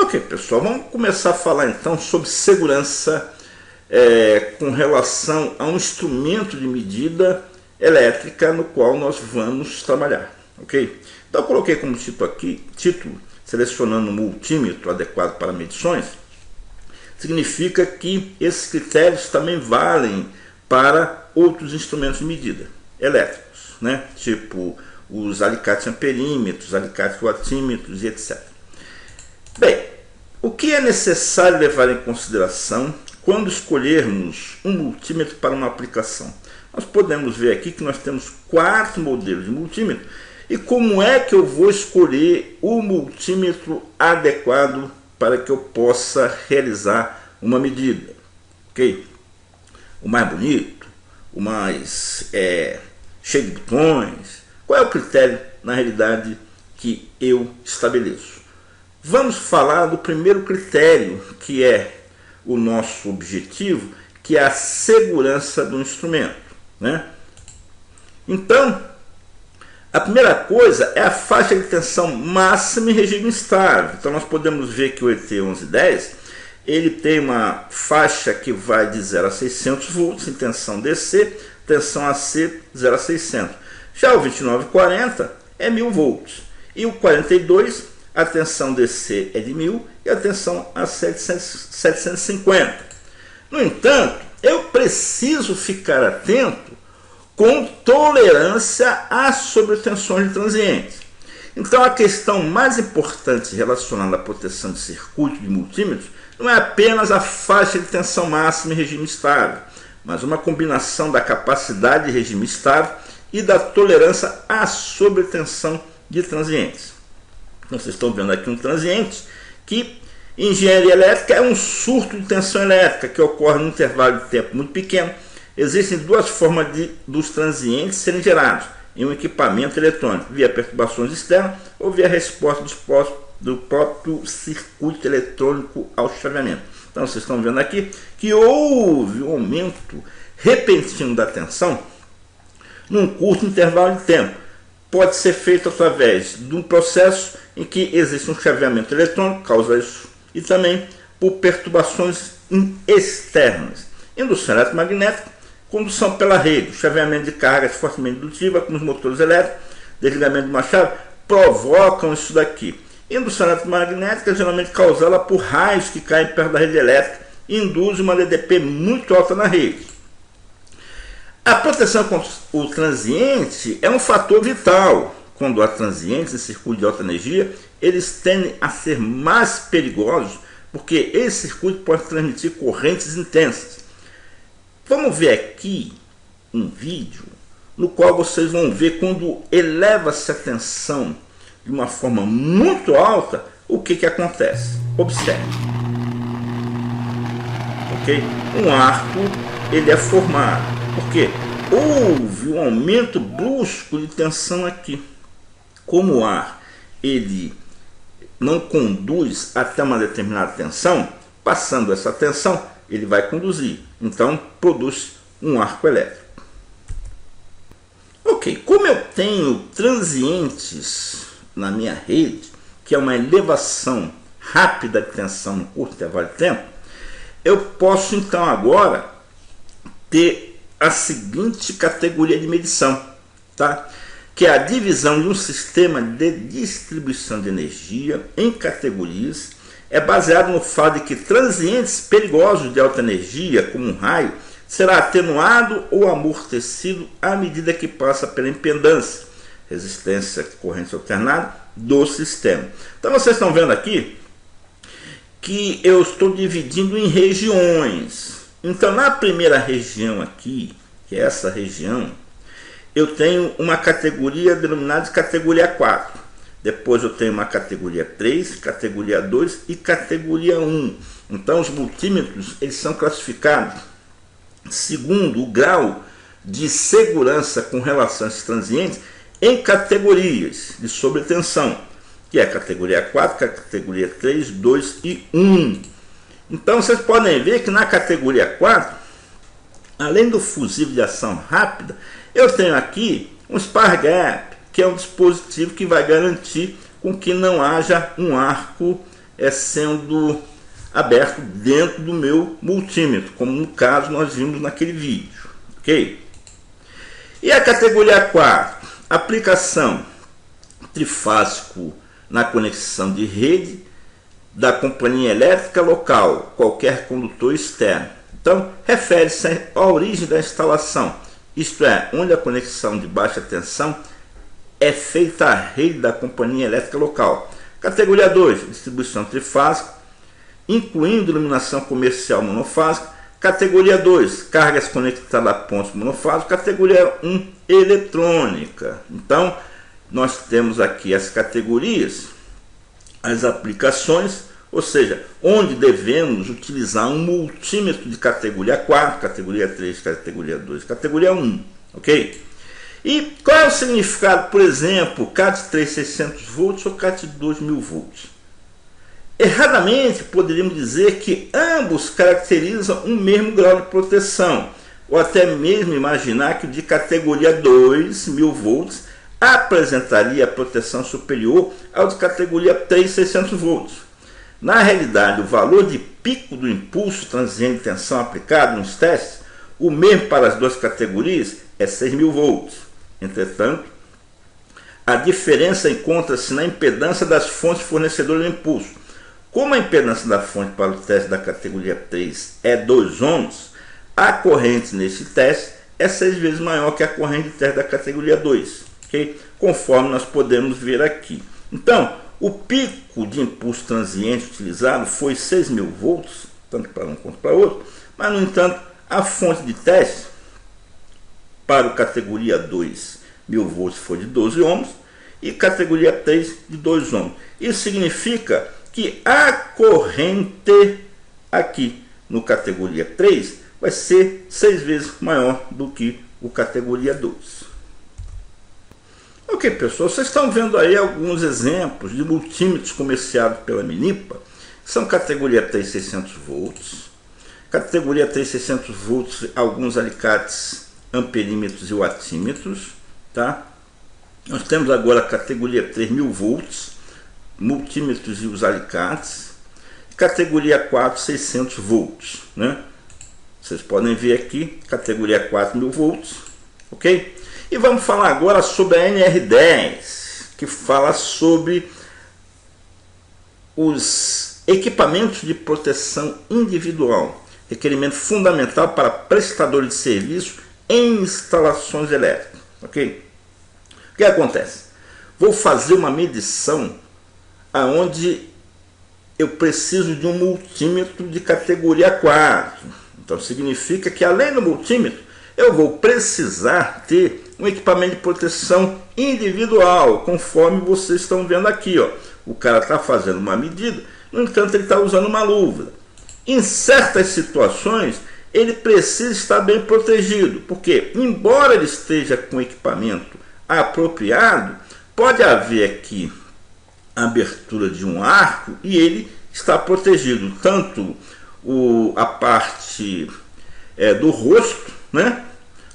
Ok, pessoal, vamos começar a falar então sobre segurança com relação a um instrumento de medida elétrica no qual nós vamos trabalhar, ok? Então eu coloquei como título, selecionando um multímetro adequado para medições, significa que esses critérios também valem para outros instrumentos de medida elétricos, né? Tipo os alicates amperímetros, alicates wattímetros e etc. Bem, o que é necessário levar em consideração quando escolhermos um multímetro para uma aplicação? Nós podemos ver aqui que nós temos 4 modelos de multímetro e como é que eu vou escolher o multímetro adequado para que eu possa realizar uma medida, ok? O mais bonito, o mais cheio de botões. Qual é o critério, na realidade, que eu estabeleço? Vamos falar do primeiro critério, que é o nosso objetivo, que é a segurança do instrumento, né? Então, a primeira coisa é a faixa de tensão máxima em regime estável. Então nós podemos ver que o ET1110 ele tem uma faixa que vai de 0 a 600 volts em tensão DC, tensão AC 0 a 600. Já o 2940 é 1000 volts. E o 42, a tensão DC é de 1000 e a tensão AC é de 750. No entanto, eu preciso ficar atento com tolerância às sobretensões de transientes. Então a questão mais importante relacionada à proteção de circuito de multímetros não é apenas a faixa de tensão máxima em regime estável, mas uma combinação da capacidade de regime estável e da tolerância à sobretensão de transientes. Vocês estão vendo aqui um transiente que em engenharia elétrica é um surto de tensão elétrica que ocorre num intervalo de tempo muito pequeno. Existem duas formas dos transientes serem gerados em um equipamento eletrônico, via perturbações externas ou via resposta do próprio circuito eletrônico ao chaveamento. Então vocês estão vendo aqui que houve um aumento repentino da tensão num curto intervalo de tempo. Pode ser feito através de um processo em que existe um chaveamento eletrônico, causa isso, e também por perturbações externas. Indução eletromagnética, condução pela rede, chaveamento de cargas fortemente indutiva, como os motores elétricos, desligamento de uma chave, provocam isso daqui. Indução eletromagnética geralmente causada por raios que caem perto da rede elétrica e induz uma LDP muito alta na rede. A proteção contra o transiente é um fator vital. Quando há transientes em circuito de alta energia, eles tendem a ser mais perigosos porque esse circuito pode transmitir correntes intensas. Vamos ver aqui um vídeo no qual vocês vão ver quando eleva-se a tensão de uma forma muito alta, o que acontece. Observe. Ok? Um arco ele é formado. Porque houve um aumento brusco de tensão aqui. Como o ar ele não conduz até uma determinada tensão, passando essa tensão, ele vai conduzir. Então, produz um arco elétrico. Ok, como eu tenho transientes na minha rede, que é uma elevação rápida de tensão no curto intervalo de tempo, eu posso então agora ter a seguinte categoria de medição, tá? Que é a divisão de um sistema de distribuição de energia em categorias. É baseado no fato de que transientes perigosos de alta energia, como um raio, será atenuado ou amortecido à medida que passa pela impedância, resistência corrente alternada do sistema. Então vocês estão vendo aqui que eu estou dividindo em regiões. Então na primeira região aqui, que é essa região, eu tenho uma categoria denominada de categoria 4. Depois eu tenho uma categoria 3, categoria 2 e categoria 1. Então os multímetros eles são classificados segundo o grau de segurança com relação a esses transientes em categorias de sobretensão, que é a categoria 4, categoria 3, 2 e 1. Então vocês podem ver que na categoria 4, além do fusível de ação rápida, eu tenho aqui um spar gap, que é um dispositivo que vai garantir com que não haja um arco sendo aberto dentro do meu multímetro, como no caso nós vimos naquele vídeo, ok? E a categoria 4, aplicação trifásico na conexão de rede da companhia elétrica local, qualquer condutor externo. Então, refere-se à origem da instalação, isto é, onde a conexão de baixa tensão é feita à rede da companhia elétrica local. Categoria 2, distribuição trifásica, incluindo iluminação comercial monofásica. Categoria 2, cargas conectadas a pontos monofásicos. Categoria 1, eletrônica. Então, nós temos aqui as categorias, as aplicações, ou seja, onde devemos utilizar um multímetro de categoria 4, categoria 3, categoria 2, categoria 1, ok? E qual é o significado, por exemplo, CAT 3600 volts ou CAT 2000 volts? Erradamente poderíamos dizer que ambos caracterizam um mesmo grau de proteção, ou até mesmo imaginar que o de categoria 2000 volts apresentaria proteção superior ao de categoria 3600 volts. Na realidade, o valor de pico do impulso transiente de tensão aplicado nos testes, o mesmo para as duas categorias, é 6000 volts. Entretanto, a diferença encontra-se na impedância das fontes fornecedoras de impulso. Como a impedância da fonte para o teste da categoria 3 é 2 ohms, a corrente nesse teste é 6 vezes maior que a corrente de teste da categoria 2, okay? Conforme nós podemos ver aqui. Então, o pico de impulso transiente utilizado foi 6000 volts, tanto para um quanto para o outro, mas, no entanto, a fonte de teste para a categoria 2000 volts foi de 12 ohms e categoria 3 de 2 ohms. Isso significa que a corrente aqui no categoria 3 vai ser 6 vezes maior do que o categoria 2. Ok, pessoal, vocês estão vendo aí alguns exemplos de multímetros comerciados pela Minipa. São categoria 3600 volts, categoria 3600 volts, alguns alicates amperímetros e wattímetros, tá? Nós temos agora a categoria 3000 volts, multímetros e os alicates. Categoria 4, 600 volts, né? Vocês podem ver aqui, categoria 4000 volts, ok? E vamos falar agora sobre a NR10, que fala sobre os equipamentos de proteção individual, requerimento fundamental para prestadores de serviço em instalações elétricas, ok? O que acontece? Vou fazer uma medição aonde eu preciso de um multímetro de categoria 4. Então significa que, além do multímetro, eu vou precisar ter um equipamento de proteção individual, conforme vocês estão vendo aqui, ó. O cara está fazendo uma medida, no entanto ele está usando uma luva. Em certas situações ele precisa estar bem protegido, porque embora ele esteja com equipamento apropriado, pode haver aqui a abertura de um arco e ele está protegido, tanto a parte do rosto, né,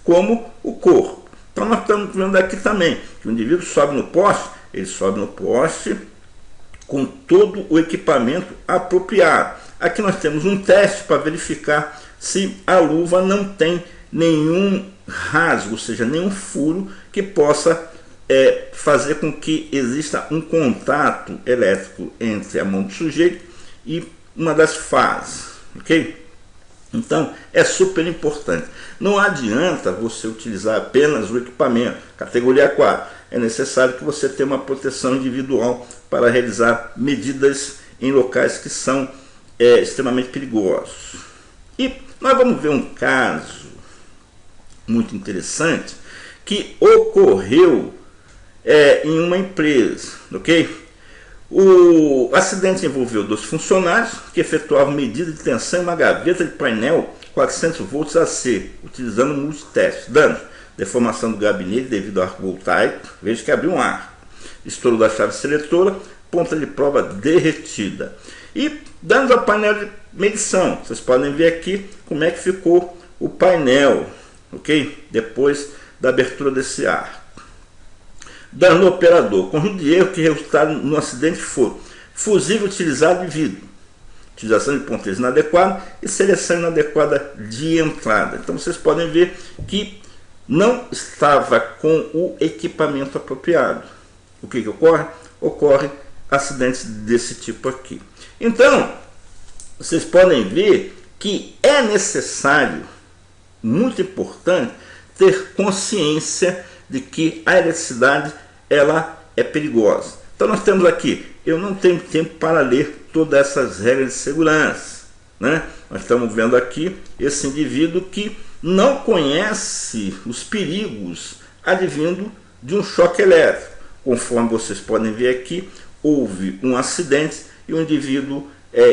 como o corpo. Então nós estamos vendo aqui também que o indivíduo sobe no poste, ele sobe no poste com todo o equipamento apropriado. Aqui nós temos um teste para verificar se a luva não tem nenhum rasgo, ou seja, nenhum furo que possa fazer com que exista um contato elétrico entre a mão do sujeito e uma das fases, ok? Então é super importante. Não adianta você utilizar apenas o equipamento categoria 4. É necessário que você tenha uma proteção individual para realizar medidas em locais que são extremamente perigosos. E nós vamos ver um caso muito interessante que ocorreu em uma empresa, ok? O acidente envolveu 2 funcionários que efetuavam medida de tensão em uma gaveta de painel 400 volts AC, utilizando multiteste. Danos: deformação do gabinete devido ao arco voltaico, veja que abriu um arco, estouro da chave seletora, ponta de prova derretida. E danos ao painel de medição. Vocês podem ver aqui como é que ficou o painel, ok? Depois da abertura desse arco. Dano no operador. Conjunto de erro que resultaram no acidente foram fusível utilizado e vidro, utilização de ponteiros inadequados e seleção inadequada de entrada. Então vocês podem ver que não estava com o equipamento apropriado. O que ocorre? Ocorre acidentes desse tipo aqui. Então, vocês podem ver que é necessário, muito importante, ter consciência de que a eletricidade ela é perigosa. Então nós temos aqui, eu não tenho tempo para ler todas essas regras de segurança, né? Nós estamos vendo aqui esse indivíduo que não conhece os perigos advindo de um choque elétrico. Conforme vocês podem ver aqui, houve um acidente e o indivíduo,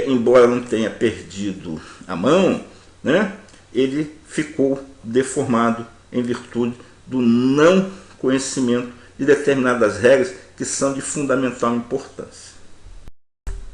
embora não tenha perdido a mão, né, ele ficou deformado em virtude do não conhecimento de determinadas regras que são de fundamental importância.